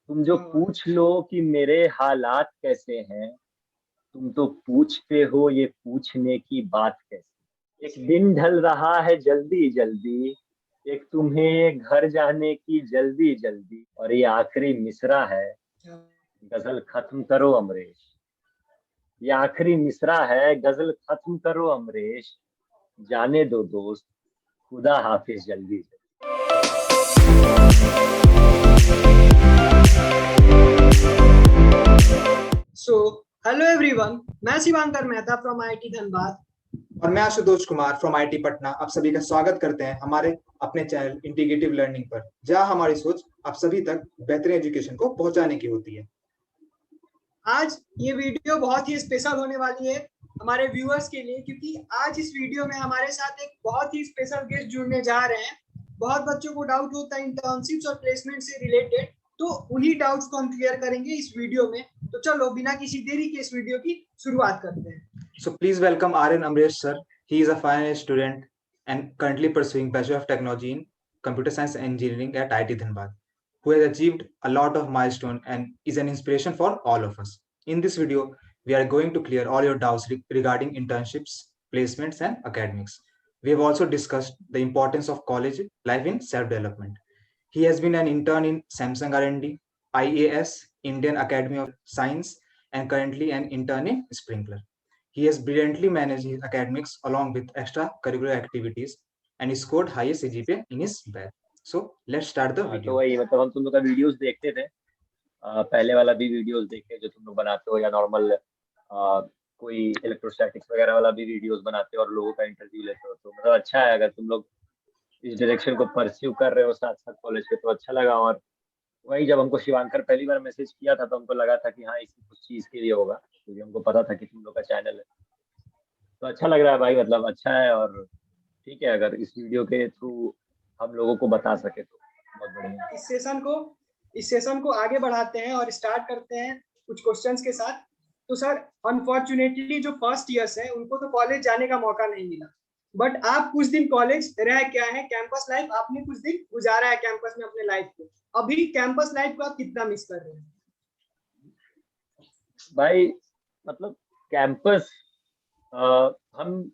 तुम जो पूछ लो कि मेरे हालात कैसे हैं, तुम तो पूछते हो ये पूछने की बात कैसे। एक दिन ढल रहा है जल्दी जल्दी, एक तुम्हें घर जाने की जल्दी जल्दी, और ये आखिरी मिसरा है, गजल खत्म करो अमरेश। ये आखिरी मिसरा है, गजल खत्म करो अमरेश। जाने दो दोस्त, खुदा हाफिज जल्दी जल्दी। सो हेलो एवरीवन, मैं शिवांकर मेहता फ्रॉम आईआईटी धनबाद। और मैं आशुतोष कुमार फ्रॉम आईटी पटना आप सभी का स्वागत करते हैं हमारे अपने चैनल इंटीग्रेटिव लर्निंग पर, जहां हमारी सोच आप सभी तक बेहतरीन एजुकेशन को पहुंचाने की होती है। आज ये वीडियो बहुत ही स्पेशल होने वाली है हमारे व्यूअर्स के लिए, क्योंकि आज इस वीडियो में हमारे साथ एक बहुत ही स्पेशल गेस्ट जुड़ने जा रहे हैं। बहुत बच्चों को डाउट होता है इंटर्नशिप्स और प्लेसमेंट से रिलेटेड, तो उन्हीं डाउट्स को हम क्लियर करेंगे इस वीडियो में। तो चलो बिना किसी देरी के इस वीडियो की शुरुआत करते हैं। So please welcome RN Amresh sir. He is a final year student and currently pursuing Bachelor of Technology in Computer Science and Engineering at IIT Dhanbad, who has achieved a lot of milestone and is an inspiration for all of us. In this video, we are going to clear all your doubts regarding internships, placements, and academics. We have also discussed the importance of college life in self-development. He has been an intern in Samsung R&D, IAS, Indian Academy of Science, and currently an intern in Sprinkler. He has brilliantly managed his academics along with extracurricular activities and scored highest CGPA in his batch. So let's start the हाँ, तो video. वही मतलब हम तुम लोग का videos देखते थे। पहले वाला भी वीडियोस देखे जो तुम लोग बनाते हो, या नॉर्मल कोई इलेक्ट्रोस्टैटिक्स वगैरह वाला भी वीडियोस बनाते हो और लोगों का इंटरव्यू लेते हो। तो मतलब अच्छा है, अगर तुम लोग इस डायरेक्शन को परस्यू कर रहे हो साथ साथ कॉलेज के, तो अच्छा लगा। और वही जब हमको शिवांकर पहली बार मैसेज किया था तो हमको लगा था कि हाँ इसी कुछ चीज के लिए होगा, क्योंकि हमको पता था कि तुम लोग का चैनल है। तो अच्छा लग रहा है भाई, मतलब अच्छा है। और ठीक है, अगर इस वीडियो के थ्रू हम लोगों को बता सके तो बहुत बढ़िया। इस सेशन को आगे बढ़ाते हैं और स्टार्ट करते हैं कुछ क्वेश्चंस के साथ। तो सर, अनफॉर्चुनेटली जो फर्स्ट ईयर्स हैं उनको तो कॉलेज जाने का मौका नहीं मिला, बट आप कुछ दिन कॉलेज रह क्या है, कैंपस लाइफ आपने कुछ दिन गुजारा है कैंपस में अपने लाइफ को। अभी कैंपस लाइफ को आप कितना मिस कर रहे हैं? भाई मतलब कैंपस, हम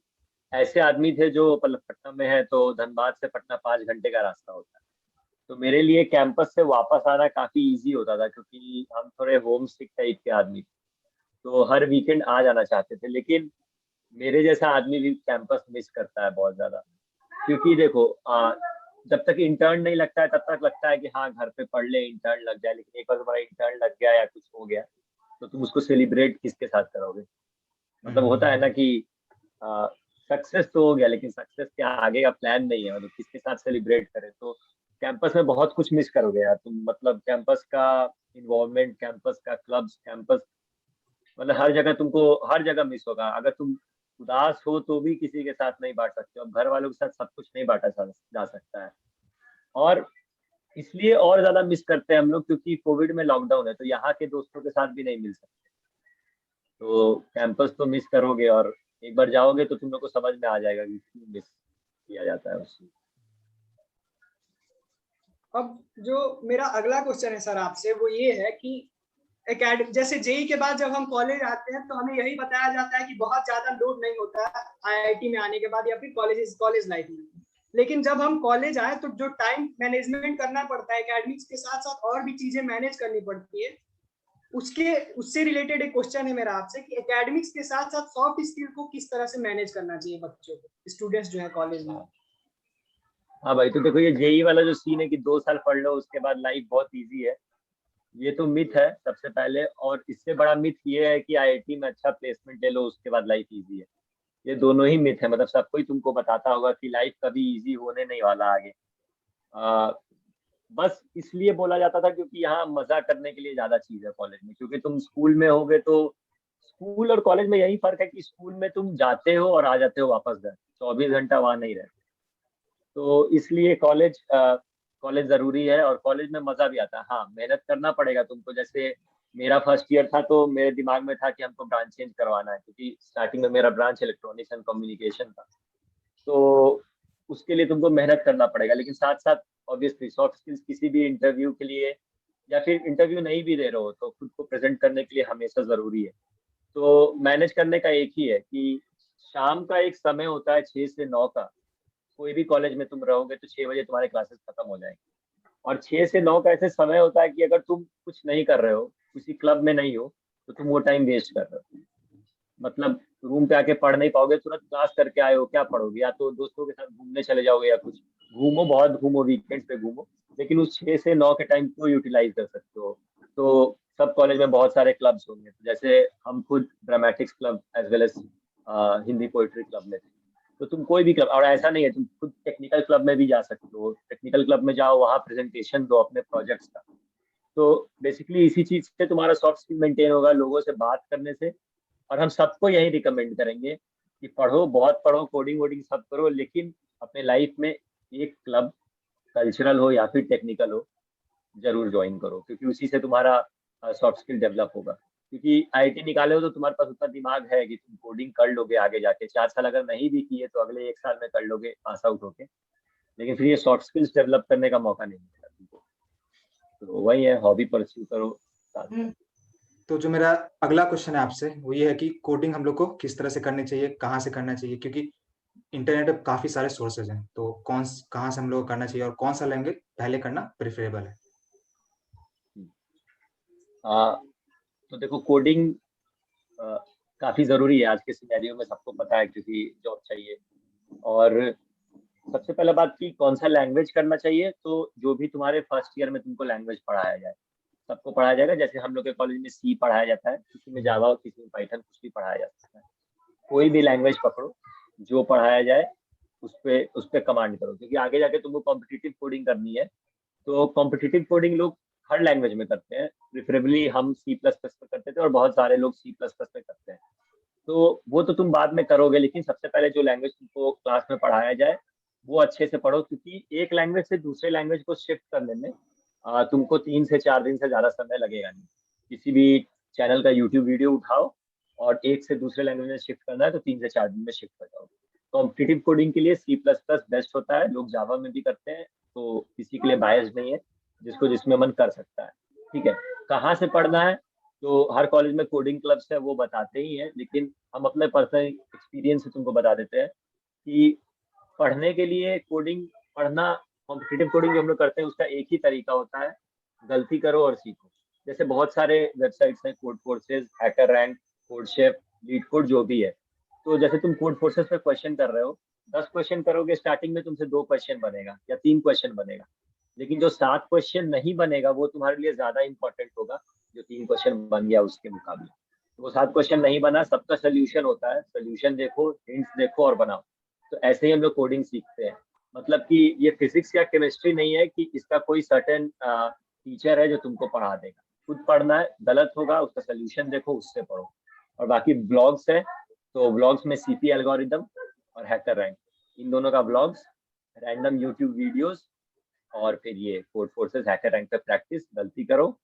ऐसे आदमी थे जो मतलब पटना में है, तो धनबाद से पटना 5 घंटे का रास्ता होता है। तो मेरे लिए कैंपस से वापस आना काफी इजी होता था, क्योंकि हम थोड़े होम सिक टाइप के आदमी थे। तो हर वीकेंड आ जाना चाहते थे। लेकिन मेरे जैसा आदमी भी कैंपस मिस करता है बहुत ज्यादा। क्योंकि देखो, जब तक इंटर्न नहीं लगता है तब तक लगता है कि हाँ घर पे पढ़ ले, इंटर्न लग जाए। लेकिन एक बार तुम्हारा इंटर्न लग गया या कुछ हो गया, तो तुम उसको सेलिब्रेट किसके साथ करोगे? मतलब होता है ना कि सक्सेस तो हो गया, लेकिन सक्सेस के आगे का प्लान नहीं है, मतलब किसके साथ सेलिब्रेट करें। तो कैंपस में बहुत कुछ मिस करोगे यार तुम। मतलब कैंपस का इन्वॉल्वमेंट, कैंपस का क्लब्स, कैंपस, मतलब हर जगह तुमको, हर जगह मिस होगा। अगर तुम उदास हो तो भी किसी के साथ नहीं बांट सकते हो। अब घर वालों के साथ सब कुछ नहीं बांटा जा सकता है। और इसलिए और ज्यादा मिस करते हैं हम लोग, क्योंकि कोविड में लॉकडाउन है, तो यहाँ के दोस्तों के साथ भी नहीं मिल सकते। तो कैंपस तो मिस करोगे, और एक बार जाओगे तो तुम लोग को समझ में आ जाएगा कि क्यों मिस किया जाता है उसको। अब जो मेरा अगला क्वेश्चन है सर आपसे, वो ये है कि जैसे जेई के बाद जब हम कॉलेज आते हैं तो हमें यही बताया जाता है कि बहुत ज्यादा लोड नहीं होता है आईआईटी में आने के बाद या फिर कॉलेज लाइफ में। लेकिन जब हम कॉलेज आए तो जो टाइम मैनेजमेंट करना पड़ता है, एकेडमिक्स के साथ साथ और भी चीजें मैनेज करनी पड़ती है, उससे रिलेटेड एक क्वेश्चन है मेरा आपसे कि एकेडमिक्स के साथ साथ सॉफ्ट स्किल को किस तरह से मैनेज करना चाहिए बच्चों को, स्टूडेंट्स जो है कॉलेज में। हाँ भाई, तो देखो ये जेई वाला जो सीन है कि 2 साल पढ़ लो उसके बाद लाइफ बहुत इजी है, ये तो मिथ है सबसे पहले। और इससे बड़ा मिथ ये है कि आईआईटी में अच्छा प्लेसमेंट ले लो उसके बाद लाइफ इजी है। ये दोनों ही मिथ है। मतलब सब कोई तुमको बताता होगा कि लाइफ कभी इजी होने नहीं वाला आगे। आ, बस इसलिए बोला जाता था क्योंकि यहाँ मजा करने के लिए ज्यादा चीज है कॉलेज में। क्योंकि तुम स्कूल में होगे तो, स्कूल और कॉलेज में यही फर्क है कि स्कूल में तुम जाते हो और आ जाते हो वापस घर, 24 घंटा वहां नहीं रहते। तो इसलिए कॉलेज जरूरी है, और कॉलेज में मजा भी आता है। हाँ, मेहनत करना पड़ेगा तुमको। जैसे मेरा फर्स्ट ईयर था तो मेरे दिमाग में था कि हमको ब्रांच चेंज करवाना है, क्योंकि स्टार्टिंग में मेरा ब्रांच इलेक्ट्रॉनिक्स एंड कम्युनिकेशन था। तो उसके लिए तुमको मेहनत करना पड़ेगा। लेकिन साथ साथ ऑब्वियसली सॉफ्ट स्किल्स किसी भी इंटरव्यू के लिए या फिर इंटरव्यू नहीं भी दे रहे हो तो खुद को प्रेजेंट करने के लिए हमेशा जरूरी है। तो मैनेज करने का एक ही है कि शाम का एक समय होता है 6 से 9 का। कोई भी कॉलेज में तुम रहोगे तो 6 बजे तुम्हारे क्लासेस खत्म हो जाएंगे, और 6 से 9 का ऐसे समय होता है कि अगर तुम कुछ नहीं कर रहे हो, किसी क्लब में नहीं हो, तो तुम वो टाइम वेस्ट कर रहे हो। मतलब रूम पे आके पढ़ नहीं पाओगे, तुरंत क्लास करके आए हो, क्या पढ़ोगे? या तो दोस्तों के साथ घूमने चले जाओगे, या कुछ घूमो, बहुत घूमो, वीकेंड पे घूमो, लेकिन उस 6 से 9 के टाइम को यूटिलाइज कर सकते हो। तो सब कॉलेज में बहुत सारे क्लब्स होंगे, तो जैसे हम खुद dramatics club as well as Hindi poetry club में थे। तो तुम कोई भी क्लब, और ऐसा नहीं है, तुम खुद टेक्निकल क्लब में भी जा सकते हो, टेक्निकल क्लब में जाओ, वहाँ प्रेजेंटेशन दो अपने प्रोजेक्ट्स का। तो बेसिकली इसी चीज से तुम्हारा सॉफ्ट स्किल मेंटेन होगा, लोगों से बात करने से। और हम सबको यही रिकमेंड करेंगे कि पढ़ो, बहुत पढ़ो, कोडिंग वोडिंग सब करो, लेकिन अपने लाइफ में एक क्लब, कल्चरल हो या फिर टेक्निकल हो, जरूर ज्वाइन करो, क्योंकि उसी से तुम्हारा सॉफ्ट स्किल डेवलप होगा। क्योंकि आईटी निकाले हो तो तुम्हारे पास उतना दिमाग है कि तुम कोडिंग कर लोगे आगे जाके, 4 साल अगर नहीं भी किए तो अगले 1 साल में कर लोगे पास आउट होके, लेकिन फिर ये सॉफ्ट स्किल्स डेवलप करने का मौका नहीं मिलेगा तुमको। तो वही है, हॉबी परस्यू करो साथ में। तो जो मेरा अगला क्वेश्चन है आपसे वो ये है कि कोडिंग हम लोग को किस तरह से करनी चाहिए, कहाँ से करना चाहिए? क्योंकि इंटरनेट पे काफ़ी सारे सोर्सेज़ हैं, तो कहाँ से हम लोग को करना चाहिए और कौन-सा लैंग्वेज पहले करना प्रेफ़रेबल है? आ, तो देखो, कोडिंग काफी जरूरी है आज के सिनेरियो में, सबको पता है, क्योंकि जॉब चाहिए। और सबसे पहला बात कि कौन सा लैंग्वेज करना चाहिए, तो जो भी तुम्हारे फर्स्ट ईयर में तुमको लैंग्वेज पढ़ाया जाए, सबको पढ़ाया जाएगा। जैसे हम लोग के कॉलेज में सी पढ़ाया जाता है, किसी में जावा, किसी में पाइथन, कुछ भी पढ़ाया जाता है। कोई भी लैंग्वेज पकड़ो, जो पढ़ाया जाए उस पे कमांड करो, क्योंकि आगे जाके तुमको कॉम्पिटिटिव कोडिंग करनी है। तो कॉम्पिटिटिव कोडिंग लोग हर लैंग्वेज में करते हैं, प्रिफरेबली हम सी प्लस प्लस पे करते थे, और बहुत सारे लोग सी प्लस प्लस पे करते हैं। तो वो तो तुम बाद में करोगे, लेकिन सबसे पहले जो लैंग्वेज तुमको क्लास में पढ़ाया जाए वो अच्छे से पढ़ो, क्योंकि एक लैंग्वेज से दूसरे लैंग्वेज को शिफ्ट करने में तुमको 3 से 4 दिन से ज्यादा समय लगेगा नहीं। किसी भी चैनल का यूट्यूब वीडियो उठाओ, और एक से दूसरे लैंग्वेज में शिफ्ट करना है तो 3 से 4 दिन में शिफ्ट कर जाओ। कॉम्पिटिटिव कोडिंग के लिए सी प्लस प्लस बेस्ट होता है, लोग जावा में भी करते हैं, तो किसी के लिए बायस नहीं है, जिसको जिसमें मन कर सकता है। ठीक है, कहाँ से पढ़ना है? तो हर कॉलेज में कोडिंग क्लब्स है, वो बताते ही हैं, लेकिन हम अपने पर्सनल एक्सपीरियंस से तुमको बता देते हैं कि पढ़ने के लिए कोडिंग पढ़ना, कॉम्पिटिटिव कोडिंग जो हम लोग करते हैं उसका एक ही तरीका होता है, गलती करो और सीखो। जैसे बहुत सारे वेबसाइट्स हैं, code forces, hacker rank, code chef, leet code, जो भी है। तो जैसे तुम कोड फोर्सेस पे क्वेश्चन कर रहे हो, 10 क्वेश्चन करोगे, स्टार्टिंग में तुमसे 2 क्वेश्चन बनेगा या 3 क्वेश्चन बनेगा, लेकिन जो 7 क्वेश्चन नहीं बनेगा वो तुम्हारे लिए ज्यादा इंपॉर्टेंट होगा, जो 3 क्वेश्चन बन गया उसके मुकाबले। तो वो 7 क्वेश्चन नहीं बना, सबका सोल्यूशन होता है, सोल्यूशन देखो, हिंट्स देखो और बनाओ। तो ऐसे ही हम लोग कोडिंग सीखते हैं। मतलब कि ये फिजिक्स या केमिस्ट्री नहीं है कि इसका कोई सर्टेन टीचर है जो तुमको पढ़ा देगा, खुद पढ़ना है, गलत होगा उसका सोल्यूशन देखो, उससे पढ़ो। और बाकी ब्लॉग्स है, तो ब्लॉग्स में सीपी एल्गोरिदम और हैकर रैंक, इन दोनों का ब्लॉग्स, रैंडम यूट्यूब वीडियोस, और फिर ये कोड फोर्सेस, हैकर रैंक पे प्रैक्टिस, गलती करो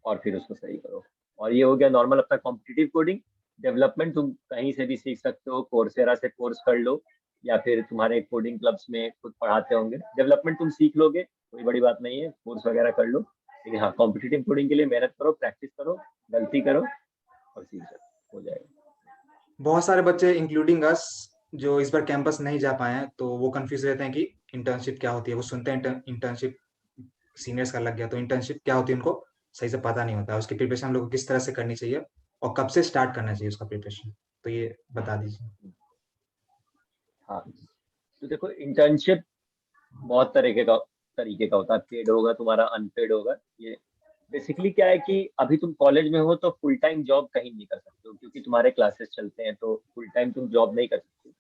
और फिर उसको सही करो। और ये हो गया नॉर्मल अपना कॉम्पिटिटिव कोडिंग। डेवलपमेंट तुम कहीं से भी सीख सकते हो, कोर्सेरा से कोर्स कर लो, या फिर तुम्हारे कोडिंग क्लब्स में खुद पढ़ाते होंगे, डेवलपमेंट तुम सीख लोगे, कोई बड़ी बात नहीं है, कोर्स वगैरह कर लो। लेकिन हाँ, कॉम्पिटिटिव कोडिंग के लिए मेहनत करो, प्रैक्टिस करो, गलती करो और सीख जाओ, हो जाएगा। बहुत सारे बच्चे इंक्लूडिंग अस जो इस बार कैंपस नहीं जा पाए हैं, तो वो कन्फ्यूज़ रहते हैं कि इंटर्नशिप क्या होती है? वो सुनते हैं इंटर्नशिप सीनियर्स का लग गया, तो इंटर्नशिप क्या होती है उनको सही से पता नहीं होता है। उसकी प्रिपरेशन हम लोग को किस तरह से करनी चाहिए और कब से स्टार्ट करना चाहिए उसका प्रिपरेशन? तो ये बता दीजिए। हाँ, तो देखो, इंटर्नशिप बहुत तरीके का होता है, पेड होगा तुम्हारा, अनपेड होगा। ये बेसिकली क्या है कि अभी तुम कॉलेज में हो तो फुल टाइम जॉब कहीं नहीं कर सकते हो, क्योंकि तुम्हारे क्लासेस चलते हैं, तो फुल टाइम तुम जॉब नहीं कर सकते।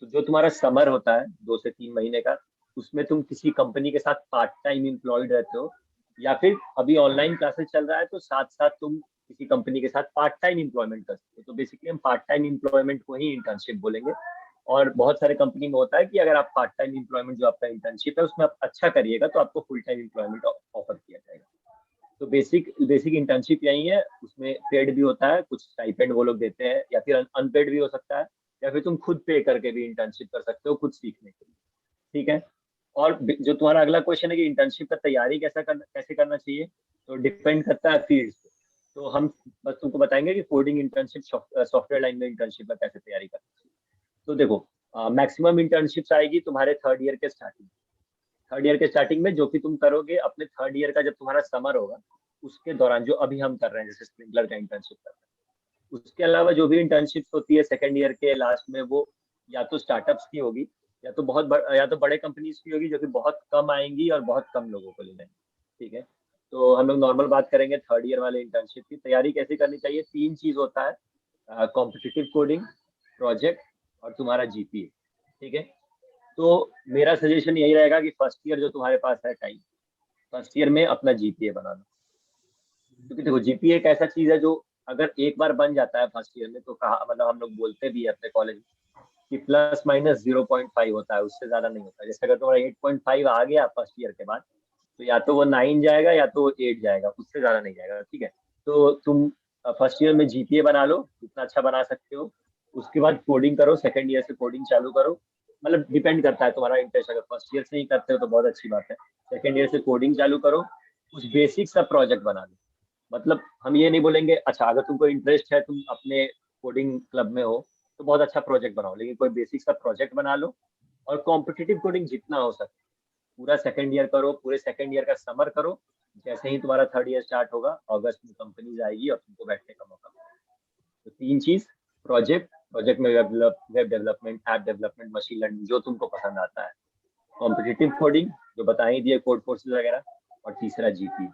तो जो तुम्हारा समर होता है 2 से 3 महीने का, उसमें तुम किसी कंपनी के साथ पार्ट टाइम एम्प्लॉयड रहते हो, या फिर अभी ऑनलाइन क्लासेस चल रहा है तो साथ साथ तुम किसी कंपनी के साथ पार्ट टाइम एम्प्लॉयमेंट कर सकते हो। तो बेसिकली हम पार्ट टाइम एम्प्लॉयमेंट को ही इंटर्नशिप बोलेंगे। और बहुत सारे कंपनी में होता है कि अगर आप पार्ट टाइम एम्प्लॉयमेंट, जो आपका इंटर्नशिप है, उसमें आप अच्छा करिएगा तो आपको फुल टाइम एम्प्लॉयमेंट ऑफर किया जाएगा। तो बेसिक बेसिक इंटर्नशिप यही है, उसमें पेड भी होता है, कुछ स्टाइपेंड वो लोग देते हैं, या फिर अनपेड भी हो सकता है, या फिर तुम खुद पे करके भी इंटर्नशिप कर सकते हो खुद सीखने के लिए। ठीक है। और जो तुम्हारा अगला क्वेश्चन है कि इंटर्नशिप का तैयारी कैसे करना चाहिए, तो डिपेंड करता है फील्ड पे। तो हम बस तुमको बताएंगे कि कोडिंग इंटर्नशिप, सॉफ्टवेयर लाइन में इंटर्नशिप का कैसे तैयारी करनी चाहिए। तो देखो, मैक्सिमम इंटर्नशिप्स आएगी तुम्हारे थर्ड ईयर के स्टार्टिंग में, जो कि तुम करोगे अपने थर्ड ईयर का जब तुम्हारा समर होगा उसके दौरान, जो अभी हम कर रहे हैं जैसे स्प्रिंकलर का इंटर्नशिप कर रहे हैं। उसके अलावा जो भी इंटर्नशिप होती है सेकेंड ईयर के लास्ट में, वो या तो स्टार्टअप्स की होगी, या तो या तो बड़े कंपनीज की होगी, जो कि बहुत कम आएंगी और बहुत कम लोगों को ले लेंगे। ठीक है, तो हम लोग नॉर्मल बात करेंगे थर्ड ईयर वाले इंटर्नशिप की तैयारी कैसे करनी चाहिए। 3 चीज होता है, कॉम्पिटिटिव कोडिंग, प्रोजेक्ट और तुम्हारा जीपीए। ठीक है, तो मेरा सजेशन यही रहेगा कि फर्स्ट ईयर जो तुम्हारे पास है टाइम, फर्स्ट ईयर में अपना जीपीए बना लो। क्योंकि देखो, जीपीए एक ऐसा चीज है जो अगर एक बार बन जाता है फर्स्ट ईयर में, तो कहा मतलब हम लोग बोलते भी है अपने कॉलेज में कि प्लस माइनस 0.5 होता है, उससे ज्यादा नहीं होता। जैसे अगर तुम्हारा 8.5 आ गया फर्स्ट ईयर के बाद, तो या तो वो 9 जाएगा या तो 8 जाएगा, उससे ज्यादा नहीं जाएगा। ठीक है, तो तुम फर्स्ट ईयर में जीपीए बना लो जितना अच्छा बना सकते हो। उसके बाद कोडिंग करो, सेकंड ईयर से कोडिंग चालू करो। मतलब डिपेंड करता है तुम्हारा इंटरेस्ट, अगर फर्स्ट ईयर से ही करते हो तो बहुत अच्छी बात है, सेकंड ईयर से कोडिंग चालू करो। कुछ बेसिक सा प्रोजेक्ट बना लो। मतलब हम ये नहीं बोलेंगे, अच्छा अगर तुमको इंटरेस्ट है, तुम अपने कोडिंग क्लब में हो तो बहुत अच्छा प्रोजेक्ट बनाओ, लेकिन कोई बेसिक सा प्रोजेक्ट बना लो। और कॉम्पिटिटिव कोडिंग जितना हो सके पूरा सेकंड ईयर करो, पूरे सेकंड ईयर का समर करो। जैसे ही तुम्हारा थर्ड ईयर स्टार्ट होगा, अगस्त में कंपनीज आएगी और तुमको बैठने का मौका मिलेगा। तो 3 चीज, प्रोजेक्ट में web development, app development, machine learning, जो तुमको पसंद आता है। कॉम्पिटिटिव कोडिंग जो बता ही दिए, कोड फोर्सेस वगैरह। और तीसरा जीपीए।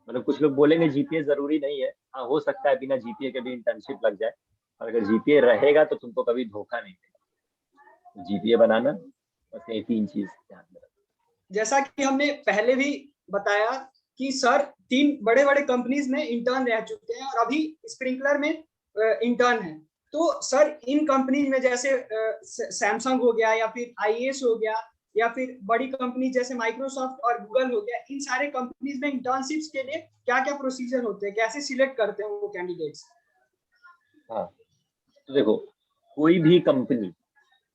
मतलब कुछ लोग बोलेंगे जीपीए जरूरी नहीं है, हाँ हो सकता है बिना जीपीए के भी इंटर्नशिप लग जाए, और अगर जीपीए रहेगा तो तुमको कभी धोखा नहीं देगा। जीपीए बनाना, बस ये 3 चीज ध्यान में रखना। जैसा कि हमने पहले भी बताया कि सर 3 बड़े बड़े कंपनीज में इंटर्न रह चुके हैं और अभी स्प्रिंकलर में इंटर्न है। तो सर इन कंपनीज में जैसे सैमसंग हो गया, या फिर आईएएस हो गया, या फिर बड़ी कंपनी जैसे माइक्रोसॉफ्ट और गूगल हो गया, इन सारे कंपनीज में इंटर्नशिप्स के लिए क्या क्या प्रोसीजर होते हैं, कैसे सिलेक्ट करते हैं वो कैंडिडेट्स? हाँ, तो देखो, कोई भी कंपनी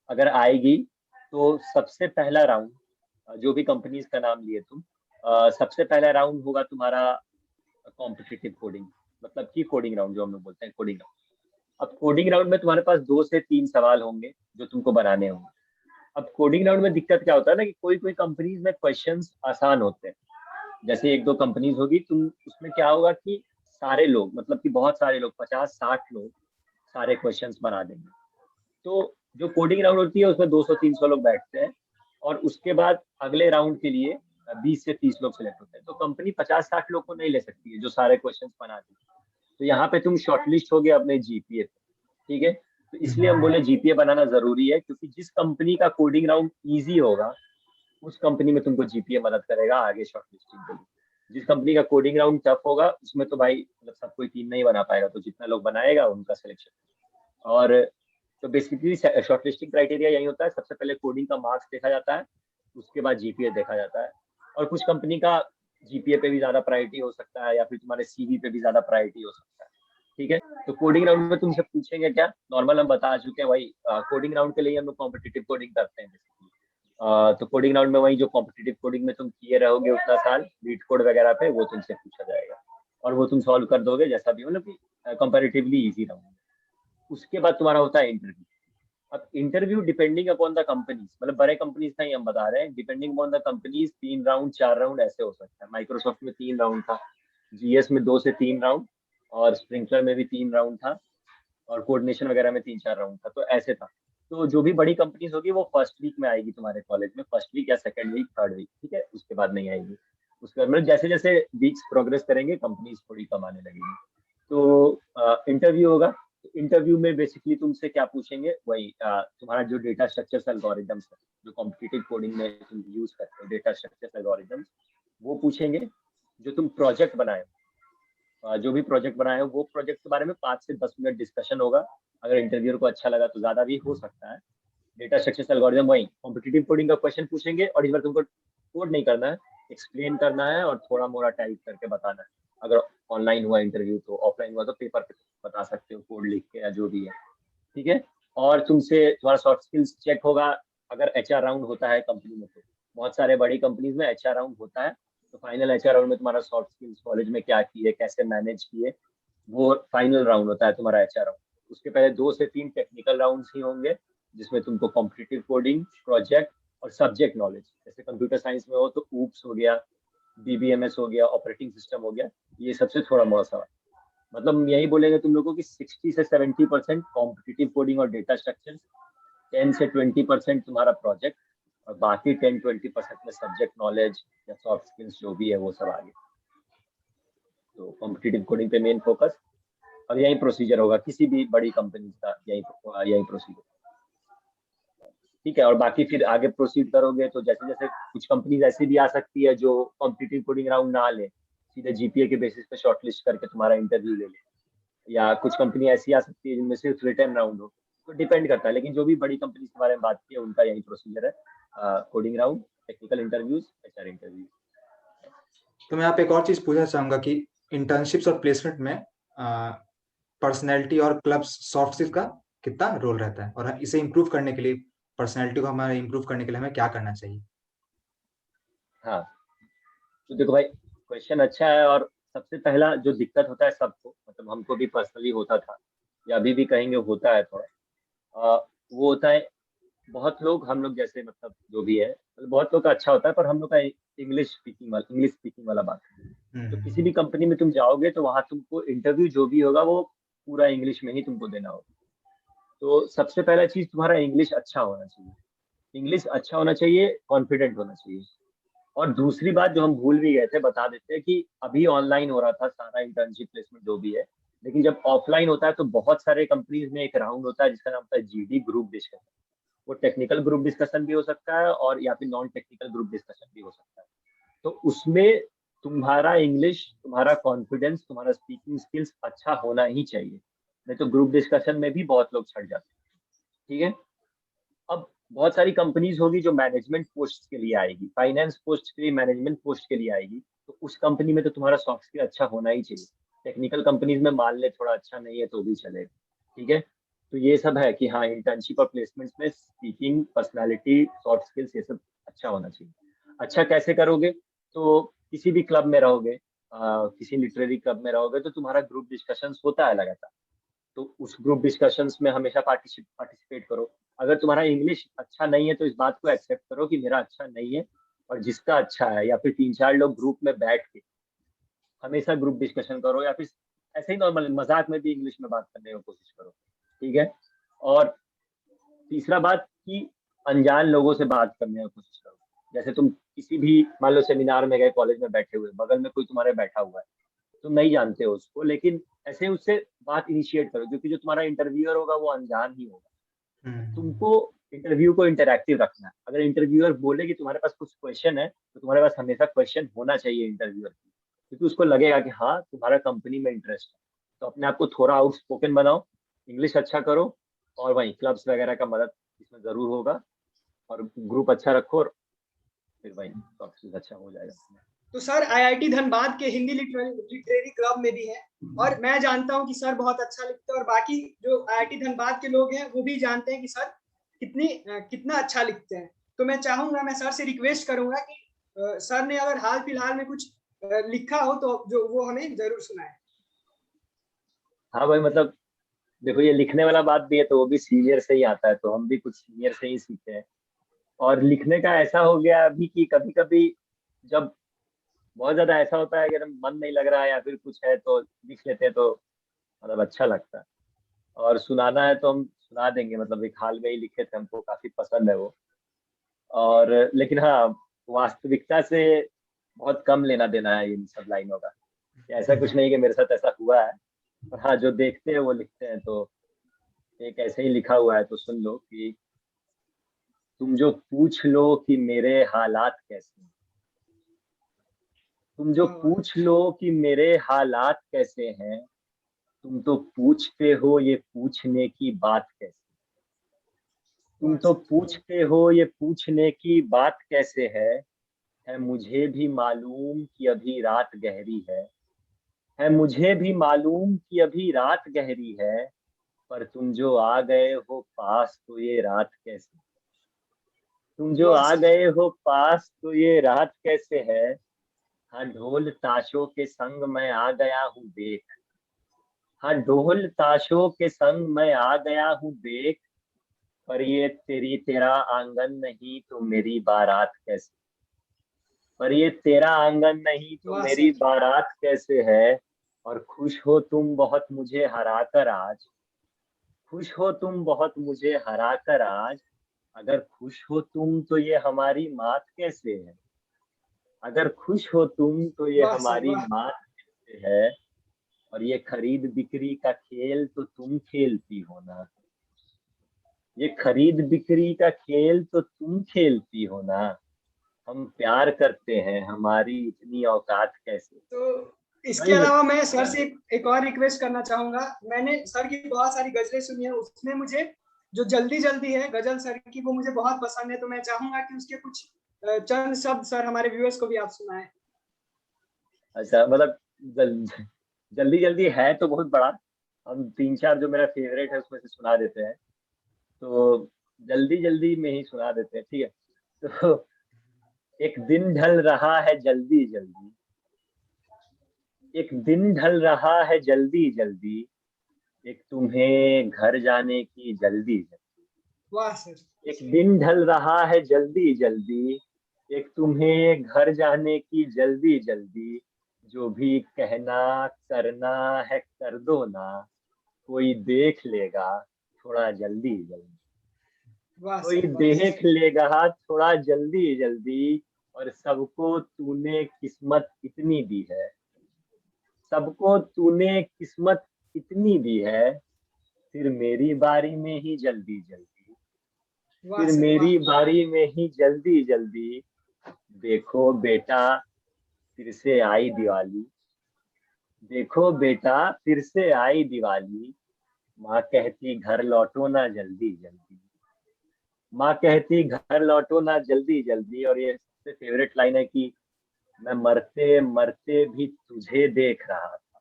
अगर आएगी तो सबसे पहला राउंड, जो भी कंपनीज का नाम लिए तुम, सबसे पहला राउंड होगा तुम्हारा कॉम्पिटिटिव कोडिंग, मतलब कि कोडिंग राउंड जो हम लोग बोलते हैं, कोडिंग राउंड। अब कोडिंग राउंड में तुम्हारे पास 2 से 3 सवाल होंगे जो तुमको बनाने होंगे। अब कोडिंग राउंड में दिक्कत क्या होता है ना, कि कोई कोई कंपनीज में क्वेश्चंस आसान होते हैं। जैसे 1-2 कंपनीज होगी, तुम उसमें क्या होगा कि सारे लोग, मतलब कि बहुत सारे लोग, 50-60 लोग सारे क्वेश्चंस बना देंगे। तो जो कोडिंग राउंड होती है उसमें 200-300 लोग बैठते हैं, और उसके बाद अगले राउंड के लिए 20 से 30 लोग सिलेक्ट होते हैं। तो कंपनी 50-60 लोग को नहीं ले सकती है जो सारे क्वेश्चंस बना दें। तो यहाँ पे तुम शॉर्टलिस्ट हो गए अपने जीपीए पे। ठीक है, तो इसलिए हम बोले जीपीए बनाना जरूरी है, क्योंकि जिस कंपनी का कोडिंग राउंड इजी होगा उस कंपनी में तुमको जीपीए मदद करेगा आगे शॉर्टलिस्टिंग के लिए। जिस कंपनी का कोडिंग राउंड टफ होगा उसमें तो भाई मतलब सब कोई 3 नहीं बना पाएगा, तो जितना लोग बनाएगा उनका सिलेक्शन। और तो बेसिकली शॉर्टलिस्टिंग क्राइटेरिया यही होता है, सबसे पहले कोडिंग का मार्क्स देखा जाता है, उसके बाद जीपीए देखा जाता है। और कुछ कंपनी का जीपीए पे भी ज्यादा प्रायोरिटी हो सकता है, या फिर तुम्हारे सीवी पे भी ज्यादा प्रायोरिटी हो सकता है। ठीक है, तो कोडिंग राउंड में तुमसे पूछेंगे क्या, नॉर्मल हम बता चुके हैं वही, कोडिंग राउंड के लिए हम लोग कॉम्पिटिटिव कोडिंग करते हैं बेसिकली। तो कोडिंग राउंड में वही जो कॉम्पिटिटिव कोडिंग में तुम किए रहोगे उतना साल, लीड कोड वगैरह पे, वो तुमसे पूछा जाएगा और वो तुम सॉल्व कर दोगे जैसा भी, मतलब कि कंपेरेटिवली इजी राउंड। उसके बाद तुम्हारा होता है इंटरव्यू। अब interview depending upon the companies, मतलब बड़े कंपनीज का ही हम बता रहे हैं, depending upon the companies 3 round 4 round ऐसे हो सकता है। माइक्रोसॉफ्ट में 3 राउंड था, जीएस में 2 से 3 राउंड, और स्प्रिंकलर में भी 3 राउंड था, और कोऑर्डिनेशन वगैरह में 3-4 राउंड था, तो ऐसे था। तो जो भी बड़ी कंपनीज होगी वो फर्स्ट वीक में आएगी तुम्हारे कॉलेज में, फर्स्ट वीक या सेकंड वीक, थर्ड वीक। ठीक है, उसके बाद नहीं आएगी। उसके बाद मतलब जैसे जैसे वीक्स प्रोग्रेस करेंगे कंपनीज थोड़ी कम आने लगेगी। तो इंटरव्यू होगा। इंटरव्यू में बेसिकली तुमसे क्या पूछेंगे, वही तुम्हारा जो डेटा स्ट्रक्चर्स एल्गोरिदम्स है, जो कॉम्पिटिटिव कोडिंग में तुम यूज करते हो डेटा स्ट्रक्चर्स एल्गोरिदम्स, वो पूछेंगे। जो तुम प्रोजेक्ट बनाए, जो भी प्रोजेक्ट बनाए हो वो प्रोजेक्ट के बारे में 5 से 10 मिनट डिस्कशन होगा। अगर इंटरव्यूअर को अच्छा लगा तो ज्यादा भी हो सकता है। डेटा स्ट्रक्चर्स एल्गोरिदम, वही कॉम्पिटिटिव कोडिंग का क्वेश्चन पूछेंगे, और इस बार तुमको कोड नहीं करना है, एक्सप्लेन करना है और थोड़ा मोड़ा टाइप करके बताना है। अगर ऑनलाइन हुआ इंटरव्यू, तो ऑफलाइन हुआ तो पेपर पे बता सकते हो कोड लिख के या जो भी है। ठीक है, और तुमसे तुम्हारा सॉफ्ट स्किल्स चेक होगा। अगर एचआर राउंड होता है कंपनी में, तो बहुत सारे बड़ी कंपनीज में एचआर राउंड होता है, तो फाइनल एचआर राउंड में तुम्हारा सॉफ्ट स्किल्स, कॉलेज में क्या किए, कैसे मैनेज किए, वो फाइनल राउंड होता है तुम्हारा एचआर राउंड। उसके पहले 2 से 3 टेक्निकल राउंड्स ही होंगे, जिसमें तुमको कॉम्पिटिटिव कोडिंग, प्रोजेक्ट और सब्जेक्ट नॉलेज, जैसे कंप्यूटर साइंस में हो तो ऊप्स हो गया, डीबीएमएस हो गया, ऑपरेटिंग सिस्टम हो गया, ये सबसे थोड़ा मोड़ा सवाल। मतलब यही बोलेंगे तुम लोगों की 60 से 70% कॉम्पिटिटिव कोडिंग और डेटा स्ट्रक्चर, 10 से 20% तुम्हारा प्रोजेक्ट, और बाकी 10-20% में सब्जेक्ट नॉलेज या सॉफ्ट स्किल्स जो भी है वो सब आगे। तो कॉम्पिटिटिव कोडिंग पे मेन फोकस, और यही प्रोसीजर होगा किसी भी बड़ी कंपनी का, यही प्रोसीजर। ठीक है, और बाकी फिर आगे प्रोसीड करोगे तो जैसे जैसे कुछ कंपनीज ऐसी भी आ सकती है जो कॉम्पिटिटिव कोडिंग राउंड ना ले, सीधे जीपीए के बेसिस पे शॉर्टलिस्ट करके तुम्हारा इंटरव्यू ले ले, या कुछ कंपनी ऐसी आ सकती है जिनमें सिर्फ रिटर्न राउंड हो, तो डिपेंड करता है। लेकिन जो भी बड़ी कंपनी के बारे में बात की है उनका यही प्रोसीजर है, coding round, technical interviews, HR interview. तो मैं यहाँ पे एक और चीज पूछना चाहूंगा कि इंटर्नशिप्स और प्लेसमेंट में पर्सनैलिटी और क्लब्स सॉफ्ट स्किल्स का कितना रोल रहता है, और इसे इम्प्रूव करने के लिए, पर्सनैलिटी को हमारे इम्प्रूव करने के लिए हमें क्या करना चाहिए? हाँ, तो देखो भाई, क्वेश्चन अच्छा है। और सबसे पहला जो दिक्कत होता है सबको, मतलब हमको भी पर्सनली होता था, या अभी भी कहेंगे होता है थोड़ा, वो होता है, बहुत लोग, हम लोग जैसे मतलब जो भी है, मतलब बहुत लोग का अच्छा होता है, पर हम लोग का इंग्लिश स्पीकिंग वाला बात है। तो किसी भी कंपनी में तुम जाओगे तो वहां तुमको इंटरव्यू जो भी होगा वो पूरा इंग्लिश में ही तुमको देना होगा। तो सबसे पहला चीज तुम्हारा इंग्लिश अच्छा होना चाहिए, इंग्लिश अच्छा होना चाहिए, कॉन्फिडेंट होना चाहिए। और दूसरी बात जो हम भूल भी गए थे, बता देते हैं कि अभी ऑनलाइन हो रहा था सारा इंटर्नशिप प्लेसमेंट जो भी है, लेकिन जब ऑफलाइन होता है तो बहुत सारे कंपनीज में एक राउंड होता है जिसका नाम होता है जीडी, ग्रुप डिस्कशन। वो टेक्निकल ग्रुप डिस्कशन भी हो सकता है और या फिर नॉन टेक्निकल ग्रुप डिस्कशन भी हो सकता है। तो उसमें तुम्हारा इंग्लिश, तुम्हारा कॉन्फिडेंस, तुम्हारा स्पीकिंग स्किल्स अच्छा होना ही चाहिए, नहीं तो ग्रुप डिस्कशन में भी बहुत लोग छट जाते हैं। ठीक है, अब बहुत सारी कंपनीज होगी जो मैनेजमेंट पोस्ट के लिए आएगी, फाइनेंस पोस्ट के लिए, मैनेजमेंट पोस्ट के लिए आएगी, तो उस कंपनी में तो तुम्हारा सॉफ्ट स्किल अच्छा होना ही चाहिए। टेक्निकल कंपनीज में मान ले थोड़ा अच्छा नहीं है तो भी चलेगा। ठीक है, तो ये सब है कि हाँ, इंटर्नशिप और प्लेसमेंट्स में स्पीकिंग, पर्सनालिटी, सॉफ्ट स्किल्स, ये सब अच्छा होना चाहिए। अच्छा कैसे करोगे? तो किसी भी क्लब में रहोगे, किसी लिटरेरी क्लब में रहोगे तो तुम्हारा ग्रुप डिस्कशंस होता है लगातार, तो उस ग्रुप डिस्कशंस में हमेशा पार्टिसिपेट करो। अगर तुम्हारा इंग्लिश अच्छा नहीं है तो इस बात को एक्सेप्ट करो कि मेरा अच्छा नहीं है, और जिसका अच्छा है, या फिर 3-4 लोग ग्रुप में बैठ के हमेशा ग्रुप डिस्कशन करो, या फिर ऐसे ही नॉर्मल मजाक में भी इंग्लिश में बात करने की कोशिश करो। ठीक है, और तीसरा बात कि अनजान लोगों से बात करने की कोशिश करो। जैसे तुम किसी भी, मान लो सेमिनार में गए, कॉलेज में बैठे हुए, बगल में कोई तुम्हारे बैठा हुआ है, तुम नहीं जानते हो उसको, लेकिन ऐसे उससे बात इनिशिएट करो, क्योंकि जो तुम्हारा इंटरव्यूअर होगा वो अनजान ही होगा। तुमको इंटरव्यू को इंटरैक्टिव रखना है। अगर इंटरव्यूअर बोले कि तुम्हारे पास कुछ क्वेश्चन है, तो तुम्हारे पास हमेशा क्वेश्चन होना चाहिए इंटरव्यूअर की, क्योंकि उसको लगेगा कि हाँ, तुम्हारा कंपनी में इंटरेस्ट है। तो अपने आप को थोड़ा आउटस्पोकन बनाओ, इंग्लिश अच्छा करो, और वहीं क्लब्स वगैरह का मदद इसमें जरूर होगा, और ग्रुप अच्छा रखो, और फिर वहीं सॉफ्ट स्किल्स अच्छा हो जाएगा। तो सर आईआईटी धनबाद के हिंदी लिटरेरी क्लब में भी है, और मैं जानता हूं कि सर बहुत अच्छा लिखते हैं, और बाकी जो आईआईटी धनबाद के लोग हैं वो भी जानते हैं कि सर कितना अच्छा लिखते हैं। तो मैं चाहूंगा, मैं सर से रिक्वेस्ट करूंगा कि सर ने अगर हाल फिलहाल में कुछ लिखा हो तो जो वो हमें जरूर सुनाए। हाँ भाई, मतलब देखो, ये लिखने वाला बात भी है तो वो भी सीनियर से ही आता है, तो हम भी कुछ सीनियर से ही सीखे हैं। और लिखने का ऐसा हो गया अभी कि कभी कभी जब बहुत ज्यादा ऐसा होता है, अगर मन नहीं लग रहा है या फिर कुछ है तो लिख लेते हैं, तो मतलब अच्छा लगता है। और सुनाना है तो हम सुना देंगे, मतलब एक हाल में ही लिखे थे, हमको काफी पसंद है वो। और लेकिन हाँ, वास्तविकता से बहुत कम लेना देना है इन सब लाइनों का। ऐसा कुछ नहीं कि मेरे साथ ऐसा हुआ है, पर हाँ, जो देखते हैं वो लिखते हैं। तो एक ऐसे ही लिखा हुआ है, तो सुन लो कि तुम जो पूछ लो कि मेरे हालात कैसे हैं, तुम जो पूछ लो कि मेरे हालात कैसे हैं, तुम तो पूछते हो ये पूछने की बात कैसे, तुम तो पूछते हो ये पूछने की बात कैसे है मुझे भी मालूम कि अभी रात गहरी है मुझे भी मालूम कि अभी रात गहरी है, पर तुम जो आ गए हो पास तो ये रात कैसे, तुम जो आ गए हो पास तो ये रात कैसे है, हाँ ढोल ताशों के संग मैं आ गया हूँ देख, हाँ ढोल ताशों के संग मैं आ गया हूँ देख, पर ये तेरा आंगन नहीं तो मेरी बारात कैसे, पर ये तेरा आंगन नहीं तो वाह मेरी सर। बारात कैसे है। और खुश हो तुम बहुत मुझे हरा कर आज, खुश हो तुम बहुत मुझे हरा कर आज, अगर खुश हो तुम तो ये हमारी मात कैसे है, अगर खुश हो तुम तो ये वाह सर हमारी वाह। मात कैसे है। और ये खरीद बिक्री का खेल तो तुम खेलती हो ना, ये खरीद बिक्री का खेल तो तुम खेलती हो ना, हम प्यार करते हैं हमारी इतनी औकात कैसे। तो इसके भाई अलावा मैं सर से एक और रिक्वेस्ट करना चाहूंगा। मैंने सर की बहुत सारी गजलें सुनी है, उसमें मुझे जो जल्दी जल्दी है गजल सर की, वो मुझे बहुत पसंद है। तो मैं चाहूंगा कि उसके कुछ चंद शब्द सर हमारे व्यूअर्स को भी आप सुनाएं। अच्छा मतलब जल, जल्दी जल्दी है तो बहुत बड़ा, हम तीन चार जो मेरा फेवरेट है उसमें से सुना देते हैं। तो जल्दी जल्दी में ही सुना देते हैं, ठीक है। तो एक दिन ढल रहा है जल्दी जल्दी, एक दिन ढल रहा है जल्दी जल्दी, एक तुम्हें घर जाने की जल्दी जल्दी, वाह सर। एक दिन ढल रहा है जल्दी जल्दी, एक तुम्हें घर जाने की जल्दी जल्दी, जो भी कहना करना है कर दो ना, कोई देख लेगा थोड़ा जल्दी जल्दी, वाह कोई सर वाह। देख लेगा थोड़ा जल्दी जल्दी। और सबको तूने किस्मत इतनी दी है, सबको तूने किस्मत इतनी दी है, फिर मेरी बारी में ही जल्दी जल्दी, वाह फिर सर वाह। मेरी बारी में ही जल्दी जल्दी, देखो बेटा फिर से आई दिवाली, देखो बेटा फिर से आई दिवाली, माँ कहती घर लौटो ना जल्दी जल्दी, माँ कहती घर लौटो ना जल्दी जल्दी। और ये सबसे फेवरेट लाइन है कि मैं मरते मरते भी तुझे देख रहा था,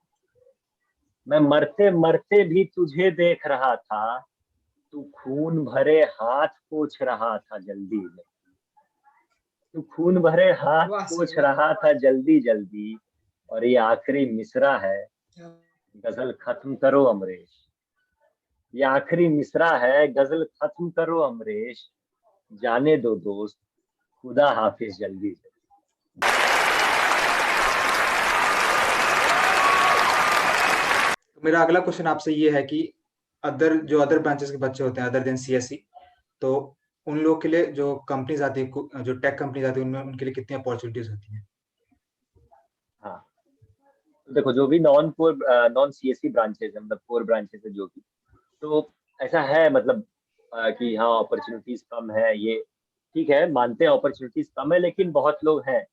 मैं मरते मरते भी तुझे देख रहा था, तू खून भरे हाथ पोंछ रहा था जल्दी जल्दी, तू खून भरे हाथ वाह सर पोंछ वाह। रहा था जल्दी जल्दी। और ये आखिरी मिसरा है, गजल खत्म करो अमरेश, ये आखिरी मिसरा है, गजल खत्म करो अमरेश, जाने दो दोस्त खुदा हाफिज जल्दी जल्दी। तो मेरा अगला क्वेश्चन आपसे ये है कि अदर ब्रांचेस के बच्चे होते हैं अदर देन सीएससी, तो उन लोग के लिए जो कंपनीज आती है, जो टेक कंपनीज आती है, उनमें उनके लिए कितनी अपॉर्चुनिटीज होती हैं? हाँ तो देखो जो भी नॉन सीएससी ब्रांचेस है, मतलब कोर ब्रांचेस है जो भी, तो ऐसा है मतलब कि हाँ अपॉर्चुनिटीज कम है, ये ठीक है, मानते हैं अपॉर्चुनिटीज कम है, लेकिन बहुत लोग हैं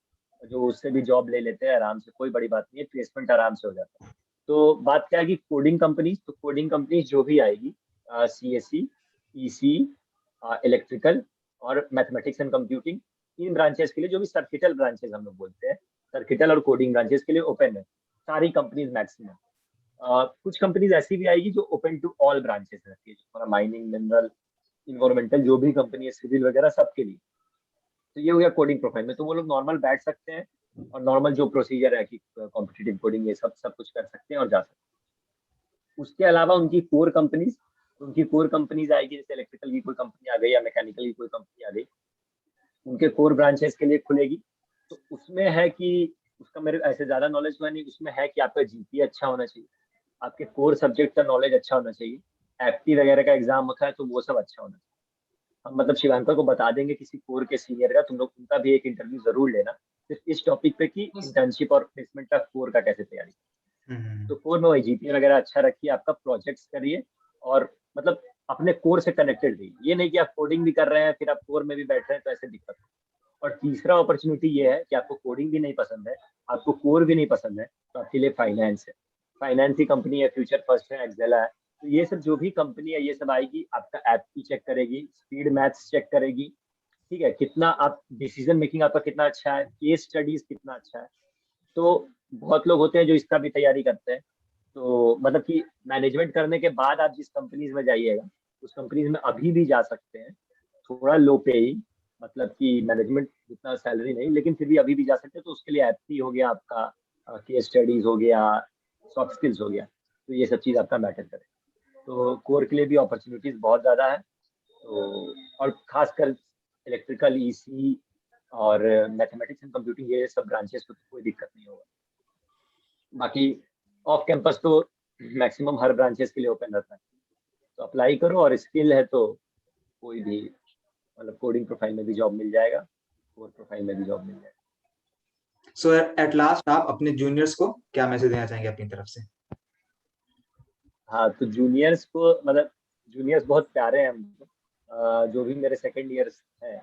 जो उससे भी जॉब ले लेते हैं आराम से, कोई बड़ी बात नहीं है, प्लेसमेंट आराम से हो जाता है। तो बात क्या है कि कोडिंग कंपनीज, तो कोडिंग कंपनीज जो भी आएगी, सीएससी, ईसी, इलेक्ट्रिकल और मैथमेटिक्स एंड कंप्यूटिंग, तीन ब्रांचेस के लिए, जो भी सर्किटल ब्रांचेस हम लोग बोलते हैं, सर्किटल और कोडिंग ब्रांचेस के लिए ओपन है सारी कंपनीज मैक्सिमम। कुछ कंपनीज ऐसी भी आएगी जो ओपन टू ऑल ब्रांचेस रहती है, जो माइनिंग, मिनरल, इन्वायरमेंटल, जो भी कंपनी है, सिविल वगैरह सबके लिए। तो ये हो गया कोडिंग प्रोफाइल में, तो वो लोग नॉर्मल बैठ सकते हैं और नॉर्मल जो प्रोसीजर है कि कॉम्पिटिटिव कोडिंग ये सब सब कुछ कर सकते हैं और जा सकते हैं। उसके अलावा उनकी कोर कंपनीज आएगी, जैसे इलेक्ट्रिकल की कोई कंपनी आ गई या मैकेनिकल की कोई कंपनी आ गई, उनके कोर ब्रांचेस के लिए खुलेगी। तो उसमें है कि उसका मेरे ऐसे ज्यादा नॉलेज हुआ नहीं, उसमें है कि आपका जीपीए अच्छा होना चाहिए, आपके कोर सब्जेक्ट का नॉलेज अच्छा होना चाहिए, एफटी वगैरह का एग्जाम होता है तो वो सब अच्छा होना चाहिए। हम मतलब शिवांकर को बता देंगे किसी कोर के सीनियर का, तुम लोग उनका भी एक इंटरव्यू जरूर लेना सिर्फ इस टॉपिक पे कि इंटर्नशिप और प्लेसमेंट का कोर का कैसे तैयारी। तो कोर में वही जीपीए वगैरह अच्छा रखिए, आपका प्रोजेक्ट्स करिए और मतलब अपने कोर से कनेक्टेड रहिए, ये नहीं कि आप कोडिंग भी कर रहे हैं फिर आप कोर में भी बैठ रहे हैं तो ऐसे दिक्कत हो। और तीसरा अपॉर्चुनिटी ये है कि आपको कोडिंग भी नहीं पसंद है, आपको कोर भी नहीं पसंद है, तो आपके लिए फाइनेंस है, फाइनेंस की कंपनी है, फ्यूचर फर्स्ट है, एक्सेला है। तो ये सब जो भी कंपनी है ये सब आएगी, आपका एप्टी चेक करेगी, स्पीड मैथ्स चेक करेगी, ठीक है, कितना आप डिसीजन मेकिंग आपका कितना अच्छा है, केस स्टडीज कितना अच्छा है। तो बहुत लोग होते हैं जो इसका भी तैयारी करते हैं। तो मतलब कि मैनेजमेंट करने के बाद आप जिस कंपनीज में जाइएगा उस कंपनीज में अभी भी जा सकते हैं, थोड़ा लो पे ही, मतलब कि मैनेजमेंट जितना सैलरी नहीं, लेकिन फिर भी अभी भी जा सकते हैं। तो उसके लिए एप्टी हो गया आपका, केस स्टडीज हो गया, सॉफ्ट स्किल्स हो गया, तो ये सब चीज़ आपका मैटर करे। तो कोर के लिए भी अपॉर्चुनिटीज बहुत ज़्यादा है। तो और खासकर इलेक्ट्रिकल, ईसी और मैथमेटिक्स एंड कंप्यूटिंग, ये सब ब्रांचेस को तो कोई दिक्कत नहीं होगा। बाकी ऑफ कैंपस तो मैक्सिमम हर ब्रांचेस के लिए ओपन रहता है, तो अप्लाई करो, और स्किल है तो कोई भी मतलब कोडिंग प्रोफाइल में भी जॉब मिल जाएगा, कोर प्रोफाइल में भी जॉब मिल जाएगा। सो एट लास्ट आप अपने जूनियर्स को क्या मैसेज देना चाहेंगे अपनी तरफ से? हाँ, तो जूनियर्स को, मतलब जूनियर्स बहुत प्यारे हैं हमको, जो भी मेरे सेकंड ईयर्स हैं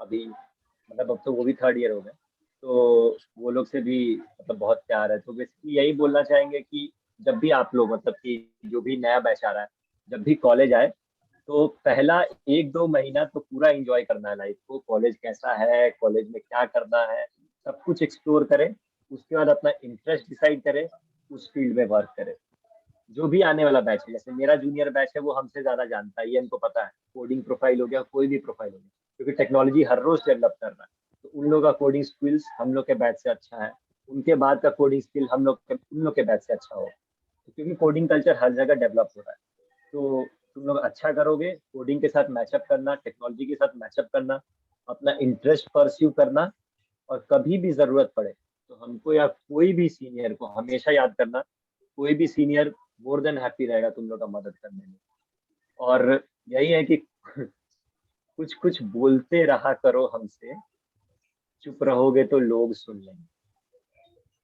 अभी, मतलब अब तो वो भी थर्ड ईयर हो गए, तो वो लोग से भी मतलब बहुत प्यार है। तो बेसिकली यही बोलना चाहेंगे कि जब भी आप लोग, मतलब कि जो भी नया बैच आ रहा है, जब भी कॉलेज आए, तो पहला 1-2 महीना तो पूरा एंजॉय करना है लाइफ को। कॉलेज कैसा है, कॉलेज में क्या करना है, सब कुछ एक्सप्लोर करें। उसके बाद अपना इंटरेस्ट डिसाइड करें, उस फील्ड में वर्क करें। जो भी आने वाला बैच है, जैसे मेरा जूनियर बैच है, वो हमसे ज्यादा जानता है, ये हमको पता है। कोडिंग प्रोफाइल हो गया, कोई भी प्रोफाइल हो गया, क्योंकि टेक्नोलॉजी हर रोज डेवलप कर रहा है। तो उन लोगों का कोडिंग स्किल्स हम लोग के बैच से अच्छा है, उनके बाद का कोडिंग स्किल हम लोग के उन लोग के बैच से अच्छा होगा, क्योंकि कोडिंग कल्चर हर जगह डेवलप हो रहा है। तो तुम लोग अच्छा करोगे, कोडिंग के साथ मैचअप करना, टेक्नोलॉजी के साथ मैचअप करना, अपना इंटरेस्ट परस्यू करना, और कभी भी जरूरत पड़े तो हमको या कोई भी सीनियर को हमेशा याद करना। कोई भी सीनियर मोर देन हैप्पी रहेगा तुम लोग का मदद करने में। और यही है कि कुछ कुछ बोलते रहा करो हमसे, चुप रहोगे तो लोग सुन लेंगे।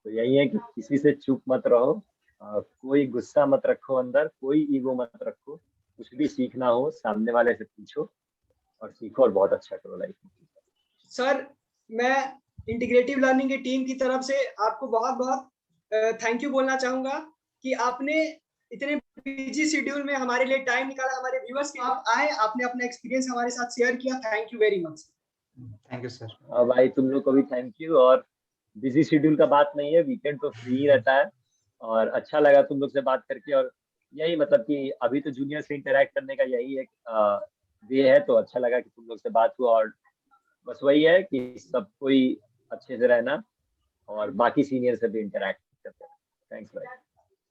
तो यही है कि किसी से चुप मत रहो, कोई गुस्सा मत रखो अंदर, कोई ईगो मत रखो। कुछ भी सीखना हो सामने वाले से पूछो और सीखो, और बहुत अच्छा करो लाइफ में। सर, मैं इंटीग्रेटिव लर्निंग की टीम की तरफ से आपको बहुत बहुत थैंक यू बोलना चाहूंगा कि आपने इतने बिजी शेड्यूल में हमारे लिए टाइम निकाला, हमारे व्यूअर्स के आप आए, आपने अपना एक्सपीरियंस हमारे साथ शेयर किया। Thank you very much. Thank you sir. भाई तुम लोग को भी थैंक यू। और बिजी शेड्यूल का बात नहीं है, वीकेंड तो फ्री ही रहता है, और अच्छा लगा तुम लोग से बात करके। और यही मतलब कि अभी तो जूनियर से इंटरेक्ट करने का यही एक वे है, तो अच्छा लगा कि तुम लोग से बात हुआ। और बस वही है कि सब कोई अच्छे से रहना, और बाकी सीनियर से भी इंटरेक्ट करते हैं। थैंक्स भाई।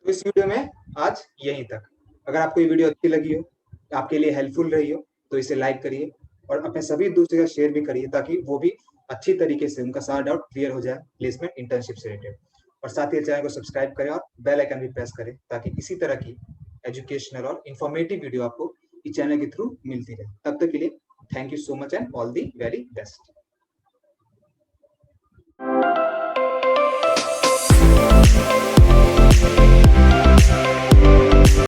तो इस वीडियो में आज यहीं तक। अगर आपको ये वीडियो अच्छी लगी हो, आपके लिए हेल्पफुल रही हो, तो इसे लाइक करिए और अपने सभी दोस्तों के साथ शेयर भी करिए, ताकि वो भी अच्छी तरीके से उनका सारा डाउट क्लियर हो जाए प्लेसमेंट इंटर्नशिप से रिलेटेड। और साथ ही चैनल को सब्सक्राइब करें और बेल आइकन भी प्रेस करें, ताकि इसी तरह की एजुकेशनल और इंफॉर्मेटिव वीडियो आपको इस चैनल के थ्रू मिलती रहे। तब तक के लिए thank you so much and all the very best.